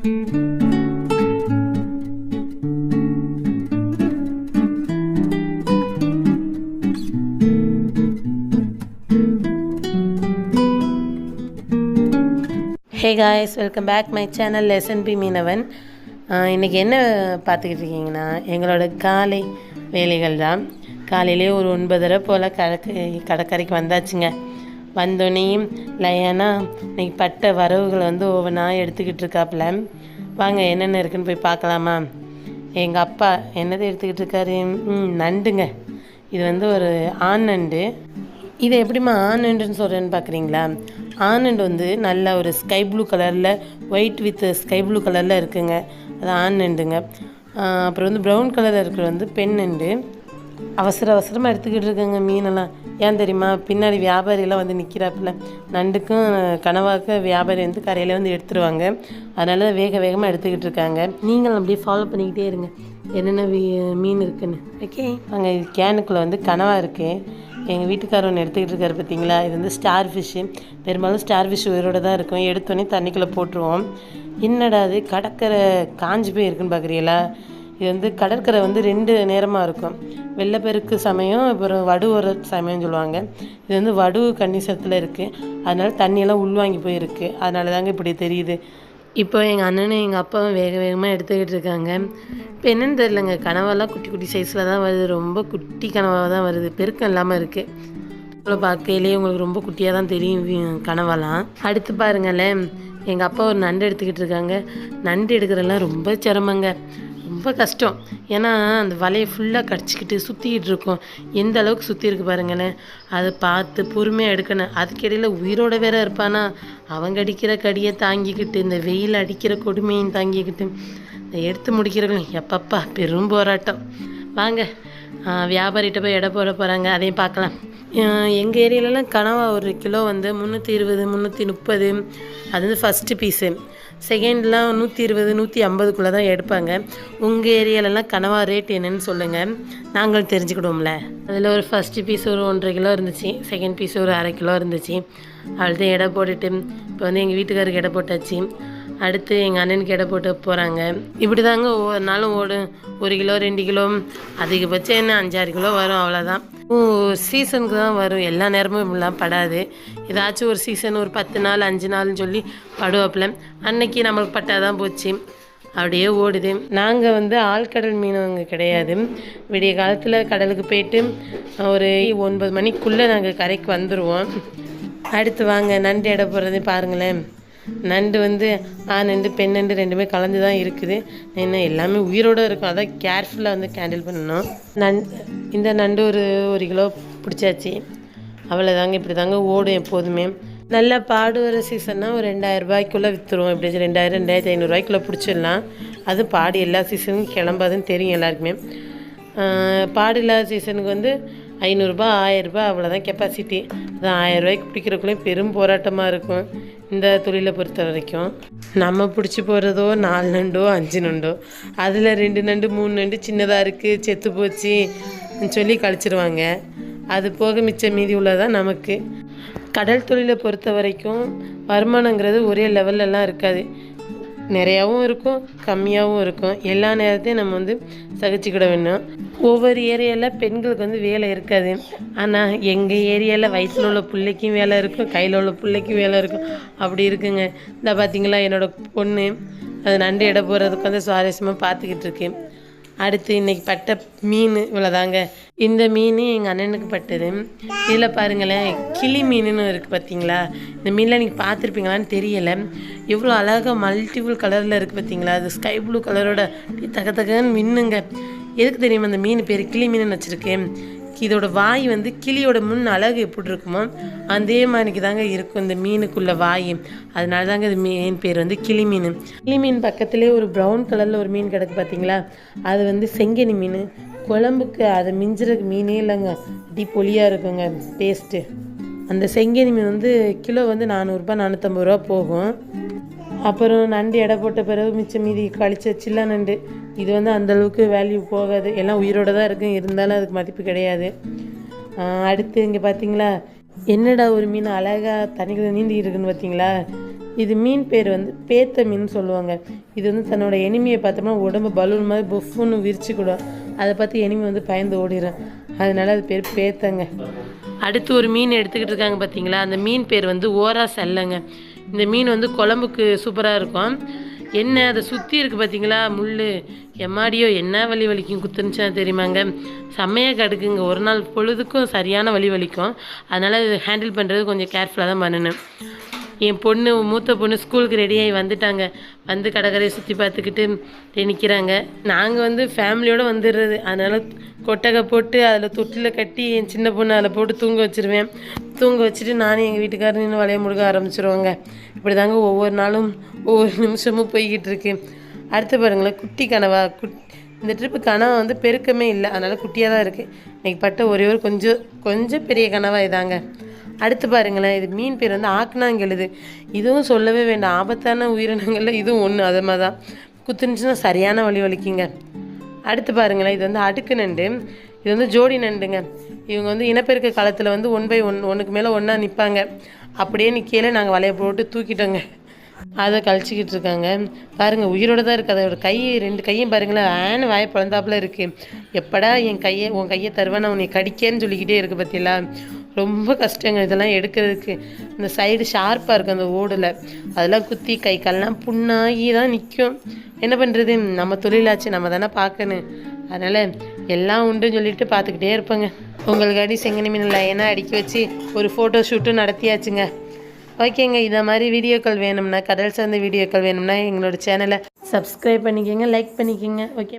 Hey guys, welcome back my channel S N P Meenavan. இன்றைக்கி என்ன பார்த்துக்கிட்டு இருக்கீங்கன்னா, எங்களோட காலை வேலைகள் தான். காலையிலே ஒரு 9:30 போல் கடற்கரைக்கு வந்தாச்சுங்க. வந்தோடனையும் லயானா இன்றைக்கி பட்ட வரவுகளை ஒவ்வொன்றா எடுத்துக்கிட்டு இருக்காப்புல. வாங்க என்னென்ன இருக்குதுன்னு போய் பார்க்கலாமா? எங்கள் அப்பா என்னதை எடுத்துக்கிட்டு இருக்காரு? நண்டுங்க. இது ஒரு ஆண் நண்டு. இதை எப்படிமா ஆண் நண்டுன்னு சொல்கிறேன்னு பார்க்குறீங்களா? ஆண் நண்டு நல்ல ஒரு ஸ்கை ப்ளூ கலரில், ஒயிட் வித் ஸ்கை ப்ளூ கலரில் இருக்குங்க. அது ஆண் நண்டுங்க. அப்புறம் ப்ரௌன் கலரில் இருக்கிற பெண் நண்டு. அவசரமாக எடுத்துக்கிட்டு இருக்குங்க மீனெல்லாம். ஏன் தெரியுமா? பின்னாடி வியாபாரியெல்லாம் நிற்கிறாப்புல. நண்டுக்கும் கனவாக்க வியாபாரி கரையில் எடுத்துருவாங்க. அதனால வேகமாக எடுத்துக்கிட்டு இருக்காங்க. நீங்களும் அப்படியே ஃபாலோ பண்ணிக்கிட்டே இருங்க என்னென்ன மீன் இருக்குன்னு. ஓகே, அங்கே கேனுக்குள்ளே கனவா இருக்குது. எங்கள் வீட்டுக்காரர் ஒன்று எடுத்துக்கிட்டு இருக்காரு பார்த்தீங்களா? இது ஸ்டார் ஃபிஷ்ஷு. பெரும்பாலும் ஸ்டார் ஃபிஷ் உயிரோடு தான் இருக்கும். எடுத்தோடனே தண்ணிக்குள்ளே போட்டுருவோம். என்னடா அது கடற்கரை காஞ்சி போய் இருக்குன்னு பார்க்குறீங்களா? இது கடற்கரை 2 நேரமாக இருக்கும். வெள்ளப்பெருக்கு சமயம், அப்புறம் வடு ஒரு சமயம் சொல்லுவாங்க. இது வடு கன்னிசத்தில் இருக்குது. அதனால் தண்ணியெல்லாம் உள்வாங்கி போயிருக்கு. அதனால தாங்க இப்படி தெரியுது. இப்போ எங்கள் அண்ணனும் எங்கள் அப்பாவும் வேகமாக எடுத்துக்கிட்டு இருக்காங்க. இப்போ என்னென்னு தெரிலங்க, கனவெல்லாம் குட்டி குட்டி சைஸில் தான் வருது. ரொம்ப குட்டி கனவாக தான் வருது, பெருக்கம் இல்லாமல் இருக்குது. இவ்வளோ பார்க்கையிலேயே உங்களுக்கு ரொம்ப குட்டியாக தான் தெரியும் கனவெல்லாம். அடுத்து பாருங்களேன், எங்கள் அப்பா ஒரு நண்டு எடுத்துக்கிட்டு இருக்காங்க. நண்டு எடுக்கிறதெல்லாம் ரொம்ப சிரமங்க, ரொம்ப கஷ்டம். ஏன்னா அந்த வலையை ஃபுல்லாக கடிச்சிக்கிட்டு சுற்றிக்கிட்டு இருக்கோம். எந்த அளவுக்கு சுற்றி இருக்கு பாருங்களேன். அதை பார்த்து பொறுமையாக எடுக்கணும். அதுக்கிடையில் உயிரோட வேற இருப்பானா, அவங்க அடிக்கிற கடியை தாங்கிக்கிட்டு, இந்த வெயில் அடிக்கிற கொடுமையும் தாங்கிக்கிட்டு இந்த எடுத்து முடிக்கிறவங்க எப்பப்பா பெரும் போராட்டம். வாங்க வியாபாரிகிட்ட போய் எடை போட போகிறாங்க, அதையும் பார்க்கலாம். எங்கள் ஏரியாலலாம் கனவா ஒரு கிலோ 320 330. அது ஃபஸ்ட்டு பீஸு. செகண்ட்லாம் 120 150 தான் எடுப்பாங்க. உங்கள் ஏரியாலலாம் கனவா ரேட் என்னன்னு சொல்லுங்கள், நாங்களும் தெரிஞ்சுக்கிடுவோம்ல. அதில் ஒரு ஃபஸ்ட்டு பீஸ் ஒரு 1.5 கிலோ இருந்துச்சு. செகண்ட் பீஸ் ஒரு 1/2 கிலோ இருந்துச்சு. அவ்வளோதான் எடை போட்டுட்டு இப்போ எங்கள் வீட்டுக்காருக்கு எடை போட்டாச்சு. அடுத்து எங்கள் அண்ணனுக்கு எடை போட்டு போகிறாங்க. இப்படி தாங்க ஒவ்வொரு நாளும் ஓடும். 1 கிலோ 2 கிலோ, அதிகபட்சம் என்ன 5-6 கிலோ வரும், அவ்வளோதான். சீசனுக்கு தான் வரும், எல்லா நேரமும் இப்படிலாம் படாது. ஏதாச்சும் ஒரு சீசன் ஒரு 10 நாள் 5 நாள்னு சொல்லி படுவாப்பில். அன்னைக்கு நம்மளுக்கு பட்டாதான் போச்சு, அப்படியே ஓடுது. நாங்கள் ஆழ்கடல் மீனவங்க கிடையாது. விடிய காலத்தில் கடலுக்கு போயிட்டு ஒரு 9 மணிக்குள்ளே நாங்கள் கரைக்கு வந்துடுவோம். அடுத்து வாங்க நண்டு எடை போடுறதே பாருங்களேன். நண்டு ஆண் நண்டு பெண் நண்டு ரெண்டுமே கலந்து தான் இருக்குது. என்ன எல்லாமே உயிரோடு இருக்கும், அதான் கேர்ஃபுல்லாக கேண்டில் பண்ணணும். இந்த நண்டு ஒரு 1 கிலோ பிடிச்சாச்சு. அவ்வளோதாங்க, இப்படி தாங்க ஓடும் எப்போதுமே. நல்லா பாடு வர சீசன்னா ஒரு 2000 ரூபாய்க்குள்ளே விற்றுருவோம். எப்படி 2000 2500 ரூபாய்க்குள்ளே பிடிச்சிடலாம். அது பாடு எல்லா சீசனுக்கும் கிளம்பாதுன்னு தெரியும் எல்லாருக்குமே. பாடு இல்லாத சீசனுக்கு 500 1000 ரூபாய் அவ்வளோதான் கெப்பாசிட்டி. அது 1000 ரூபாய்க்கு பிடிக்கிறக்குள்ளே பெரும் போராட்டமாக இருக்கும் இந்த தொழிலை பொறுத்த வரைக்கும். நம்ம பிடிச்சி போகிறதோ 4 நண்டோ 5 நண்டோ, அதில் 2 நண்டு 3 நண்டு சின்னதாக இருக்குது, செத்து போச்சு சொல்லி கழிச்சிருவாங்க. அது போக மிச்சம் மீதி உள்ளதான் நமக்கு. கடல் தொழிலை பொறுத்த வரைக்கும் வருமானங்கிறது ஒரே லெவல்லலாம் இருக்காது. நிறையாவும் இருக்கும், கம்மியாகவும் இருக்கும். எல்லா நேரத்தையும் நம்ம சகிச்சுக்கிட வேணும். ஒவ்வொரு ஏரியாவில் பெண்களுக்கு வேலை இருக்காது. ஆனால் எங்கள் ஏரியாவில் வயிற்றில் உள்ள பிள்ளைக்கும் வேலை இருக்கும், கையில் உள்ள பிள்ளைக்கும் வேலை இருக்கும். அப்படி இருக்குங்க. இந்த பார்த்திங்களா என்னோடய பொண்ணு அது நண்டு எடை போடுறதுக்கு சுவாரஸ்யமாக பார்த்துக்கிட்டு இருக்கேன். அடுத்து இன்றைக்கி பட்ட மீன் இவ்வளோதாங்க. இந்த மீன் எங்கள் அண்ணனுக்கு பட்டது. இதில் பாருங்களேன், கிளி மீனுன்னு இருக்குது பார்த்தீங்களா? இந்த மீனில் நீங்கள் பார்த்துருப்பீங்களான்னு தெரியலை. எவ்வளோ அழகாக மல்டிபிள் கலரில் இருக்குது பார்த்தீங்களா? அது ஸ்கை ப்ளூ கலரோட தகன்னு மின்னுங்க. எதுக்கு தெரியுமா அந்த மீன் பேர் கிளி மீனுன்னு வச்சுருக்கேன்? இதோட வாய் கிளியோட முன் அழகு எப்படி இருக்குமோ அதே மாதிரிக்கு தாங்க இருக்கும் இந்த மீனுக்குள்ள வாய். அதனால தாங்க இது மீன் பேர் கிளி மீன். கிளி மீன் பக்கத்துலேயே ஒரு ப்ரௌன் கலரில் ஒரு மீன் கிடக்கு பார்த்தீங்களா? அது செங்கனி மீன். குழம்புக்கு அதை மிஞ்சுறதுக்கு மீனே இல்லைங்க, அடி பொலியாக இருக்குங்க டேஸ்ட்டு. அந்த செங்கனி மீன் கிலோ 400 450 ரூபா போகும். அப்புறம் நண்டு எடை போட்ட பிறகு மிச்சம் மீதி கழிச்ச சில்ல நண்டு, இது அந்தளவுக்கு வேல்யூ போகாது. எல்லாம் உயிரோடு தான் இருக்கும், இருந்தாலும் அதுக்கு மதிப்பு கிடையாது. அடுத்து இங்கே பார்த்தீங்களா, என்னடா ஒரு மீன் அழகாக தண்ணிக்குள்ள நீந்திக்கிட்டு இருக்குன்னு பார்த்தீங்களா? இது மீன் பேர் வந்து பேத்த மீன் சொல்லுவாங்க. இது வந்து தன்னோட எனிமியை பார்த்தோம்னா உடம்பு பலூன் மாதிரி புஃப்னு விரிச்சுக்கூடும். அதை பார்த்து எனிமி வந்து பயந்து ஓடிடும். அதனால அது பேர் பேத்தங்க. அடுத்து ஒரு மீன் எடுத்துக்கிட்டு இருக்காங்க பார்த்தீங்களா, அந்த மீன் பேர் வந்து ஓரா செல்லைங்க. இந்த மீன் வந்து குழம்புக்கு சூப்பராக இருக்கும். என்ன அதை சுற்றி இருக்குது பார்த்தீங்களா முள், எம்மாடியோ என்ன வலி வலிக்கும் குத்துனுச்சுன்னா தெரியுமாங்க, செம்மையாக கடுக்குங்க. ஒரு நாள் பொழுதுக்கும் சரியான வலி வலிக்கும். அதனால் இது ஹேண்டில் பண்ணுறது கொஞ்சம் கேர்ஃபுல்லாக தான் பண்ணணும். என் பொண்ணு மூத்த பொண்ணு ஸ்கூலுக்கு ரெடியாகி வந்துட்டாங்க. வந்து கடற்கரையை சுற்றி பார்த்துக்கிட்டு நிற்கிறாங்க. நாங்கள் வந்து ஃபேமிலியோடு வந்துடுறது. அதனால் கொட்டகை போட்டு அதில் தொட்டில் கட்டி என் சின்ன பொண்ணு அதில் போட்டு தூங்க வச்சுருவேன். தூங்க வச்சுட்டு நானும் எங்கள் வீட்டுக்காரர் நின்று வலைய முழுக ஆரம்பிச்சிருவோங்க. இப்படி தாங்க ஒவ்வொரு நாளும் ஒவ்வொரு நிமிஷமும் போய்கிட்டு இருக்கு. அடுத்து பாருங்களேன், குட்டி கனவா. இந்த ட்ரிப்பு கனவா வந்து பெருக்கமே இல்லை, அதனால் குட்டியாக தான் இருக்குது. இன்றைக்கி பட்ட ஒரே ஒரு கொஞ்சம் பெரிய கனவா இதாங்க. அடுத்து பாருங்களேன், இது மீன் பேர் வந்து ஆக்குனாங்கெழுது. இதுவும் சொல்லவே வேண்டாம், ஆபத்தான உயிரினங்களில் இதுவும் ஒன்று. அது மாதிரி தான் குத்துனுச்சுன்னா சரியான வலி வலிக்குங்க. அடுத்து பாருங்களேன், இது வந்து அடுக்கு நண்டு. இது வந்து ஜோடி நண்டுங்க. இவங்க வந்து இனப்பெருக்க காலத்தில் வந்து 1 by 1 ஒன்றுக்கு மேலே ஒன்றா நிற்பாங்க. அப்படியே நிற்கையில் நாங்கள் வலையை போட்டு தூக்கிட்டோங்க. அதை கழிச்சிக்கிட்டு இருக்காங்க பாருங்கள். உயிரோடு தான் இருக்குது. அதோட கை 2 கையும் பாருங்களேன், ஆன்னு வாயை பிறந்தாப்புல இருக்குது. எப்படா உன் கையை தருவேன் உன்னை கடிக்கேன்னு சொல்லிக்கிட்டே இருக்குது பார்த்தீங்களா. ரொம்ப கஷ்டங்க இதெல்லாம் எடுக்கிறதுக்கு. இந்த சைடு ஷார்ப்பாக இருக்கும் அந்த ஓடில், அதெல்லாம் குத்தி கை கால்லாம் புண்ணாகி தான் நிற்கும். என்ன பண்ணுறது, நம்ம தொழிலாச்சு, நம்ம தானே பார்க்கணும். அதனால் எல்லாம் உண்டுன்னு சொல்லிட்டு பார்த்துக்கிட்டே இருப்பேங்க. உங்களுக்காடி செங்கனி மீன் லைனாக அடுக்கி வச்சு ஒரு ஃபோட்டோ ஷூட்டும் நடத்தியாச்சுங்க. ஓகேங்க, இதை மாதிரி வீடியோக்கள் வேணும்னா, கடல் சார்ந்த வீடியோக்கள் வேணும்னா எங்களோட சேனலை சப்ஸ்கிரைப் பண்ணிக்கோங்க, லைக் பண்ணிக்கோங்க. ஓகே.